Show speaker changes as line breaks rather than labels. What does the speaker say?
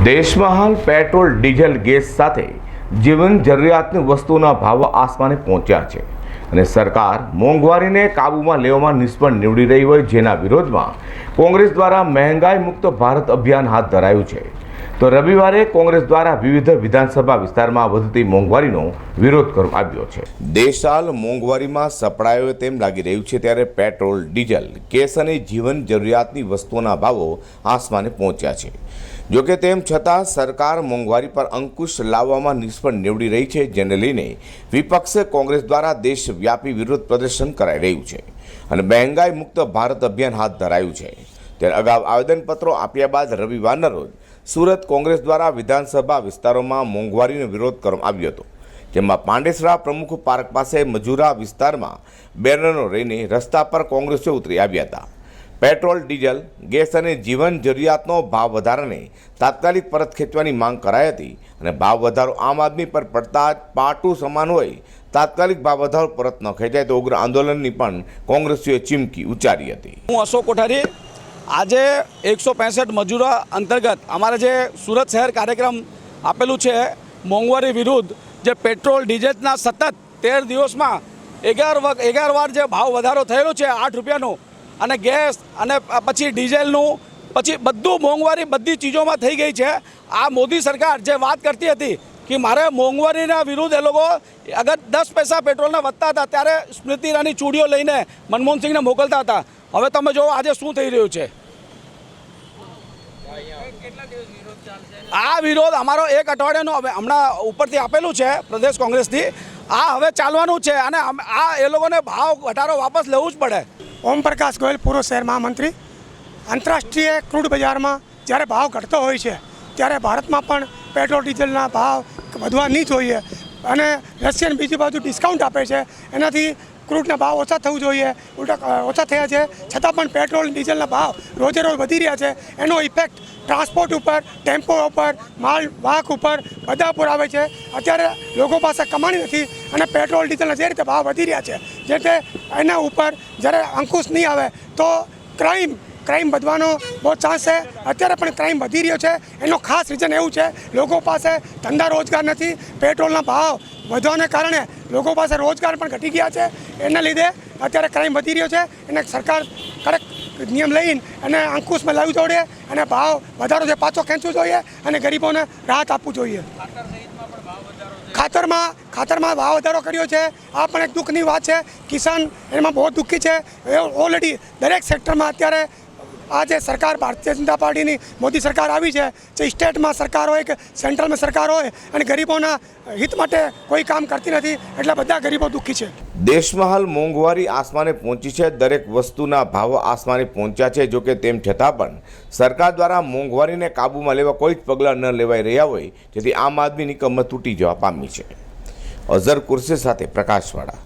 દેશમાં હાલ petrol, diesel, gas સાથે જીવન જરૂરિયાતની વસ્તુઓના ભાવો આસમાને પહોંચ્યા છે અને સરકાર મોંઘવારીને કાબૂમાં લેવામાં નિષ્ફળ નીવડી રહી હોય, જેના વિરોધમાં કોંગ્રેસ દ્વારા મહેંગાઈ મુક્ત ભારત અભિયાન હાથ ધરાયું છે. તો રવિવારે કોંગ્રેસ દ્વારા વિવિધ વિધાનસભા વિસ્તારમાં વધતી મોંઘવારીનો વિરોધ કરવામાં આવ્યો છે. દેશ હાલ મોંઘવારીમાં સપડાયો તેમ લાગી રહ્યું છે, ત્યારે પેટ્રોલ, ડીઝલ, ગેસ અને જીવન જરૂરિયાતની વસ્તુઓના ભાવો આસમાને પહોંચ્યા છે. જોકે તેમ છતાં સરકાર મોંઘવારી પર અંકુશ લાવવામાં નિષ્ફળ નીવડી રહી છે, જેને લઈને વિપક્ષે કોંગ્રેસ દ્વારા દેશવ્યાપી વિરોધ પ્રદર્શન કરાઈ રહ્યું છે અને મહેંગાઈ મુક્ત ભારત અભિયાન હાથ ધરાયું છે. ત્યારે અગાઉ આવેદનપત્રો આપ્યા બાદ રવિવારના રોજ સુરત કોંગ્રેસ દ્વારા વિધાનસભા વિસ્તારોમાં મોંઘવારીનો વિરોધ કરવામાં આવ્યો હતો, જેમાં પાંડેસરા પ્રમુખ પાર્ક પાસે મજૂરા વિસ્તારમાં બેનરો લઈને રસ્તા પર કોંગ્રેસીઓ ઉતરી આવ્યા હતા. પેટ્રોલ, ડીઝલ, ગેસ અને જીવન જરૂરિયાતનો ભાવ વધારાને તાત્કાલિક પરત ખેંચવાની માંગ કરાઈ હતી અને ભાવ વધારો આમ આદમી પર પડતા જ પાટું સમાન હોય, તાત્કાલિક ભાવ વધારો પરત ન ખેંચાય તો ઉગ્ર આંદોલનની પણ કોંગ્રેસીઓએ ચીમકી ઉચ્ચારી હતી.
હું અશોક કોઠારી. આજે 165 મજૂરા અંતર્ગત અમારે જે સુરત શહેર કાર્યક્રમ આપેલું છે મોંઘવારી વિરુદ્ધ, જે પેટ્રોલ ડીઝલના સતત 13 દિવસમાં 11 વાર જે ભાવ વધારો થયેલો છે 8 રૂપિયાનું, અને ગેસ અને પછી ડીઝલનું, પછી બધું મોંઘવારી બધી ચીજોમાં થઈ ગઈ છે. આ મોદી સરકાર જે વાત કરતી હતી કે મારે મોંઘવારીના વિરુદ્ધ એ લોકો અગર 10 પૈસા પેટ્રોલના વધતા હતા ત્યારે સ્મૃતિ ઈરાની ચૂડીઓ લઈને મનમોહન સિંહને મોકલતા હતા. હવે તમે જો આજે શું થઈ રહ્યું છે. આ વિરોધ અમારો 1 અઠવાડિયાનો હમણાં ઉપરથી આપેલું છે પ્રદેશ કોંગ્રેસથી. આ હવે ચાલવાનું છે અને આ એ લોકોને ભાવ ઘટાડો વાપસ લેવું જ પડે.
ઓમ પ્રકાશ ગોયલ, પૂર્વ શહેર મહામંત્રી. આંતરરાષ્ટ્રીય ક્રૂડ બજારમાં જ્યારે ભાવ ઘટતો હોય છે ત્યારે ભારતમાં પણ પેટ્રોલ ડીઝલના ભાવ વધવા નહીં જોઈએ અને રશિયન બીજી બાજુ ડિસ્કાઉન્ટ આપે છે, એનાથી ક્રૂડના ભાવ ઓછા થવું જોઈએ, ઓછા થયા છે. છતાં પણ પેટ્રોલ ડીઝલના ભાવ રોજે રોજ વધી રહ્યા છે. એનો ઇફેક્ટ ટ્રાન્સપોર્ટ ઉપર, ટેમ્પો ઉપર, માલ વાહક ઉપર બધા પર આવે છે. અત્યારે લોકો પાસે કમાણી નથી અને પેટ્રોલ ડીઝલના જે રીતે ભાવ વધી રહ્યા છે, જે રીતે એના ઉપર જ્યારે અંકુશ નહીં આવે તો ક્રાઇમ વધવાનો બહુ ચાન્સ છે. અત્યારે પણ ક્રાઇમ વધી રહ્યો છે. એનો ખાસ રીઝન એવું છે, લોકો પાસે ધંધા રોજગાર નથી. પેટ્રોલના ભાવ વધવાને કારણે લોકો પાસે રોજગાર પણ ઘટી ગયા છે. એના લીધે અત્યારે ક્રાઇમ વધી રહ્યો છે. એને સરકાર કડક નિયમ લઈને અને અંકુશમાં લાવવું જોઈએ અને ભાવ વધારો છે પાછો ખેંચવું જોઈએ અને ગરીબોને રાહત આપવું જોઈએ. ખાતરમાં ભાવ વધારો કર્યો છે. આ પણ એક દુઃખની વાત છે. કિસાન એમાં બહુ દુઃખી છે. ઓલરેડી દરેક સેક્ટરમાં અત્યારે આ જે સરકાર ભારતીય જનતા પાર્ટીની મોદી સરકાર આવી છે, જે સ્ટેટમાં સરકાર હોય કે સેન્ટ્રલમાં સરકાર હોય, અને ગરીબોના હિત માટે કોઈ કામ કરતી નથી, એટલે બધા ગરીબો દુઃખી છે.
દેશમાં હાલ મોંઘવારી આસમાને પહોંચી છે. દરેક વસ્તુના ભાવો આસમાને પહોંચ્યા છે. જોકે તેમ છતાં પણ સરકાર દ્વારા મોંઘવારીને કાબૂમાં લેવા કોઈ જ પગલાં ન લેવાઈ રહ્યા હોય, જેથી આમ આદમીની કમર તૂટી જવા પામી છે. અઝર કુર્સી સાથે પ્રકાશવાળા.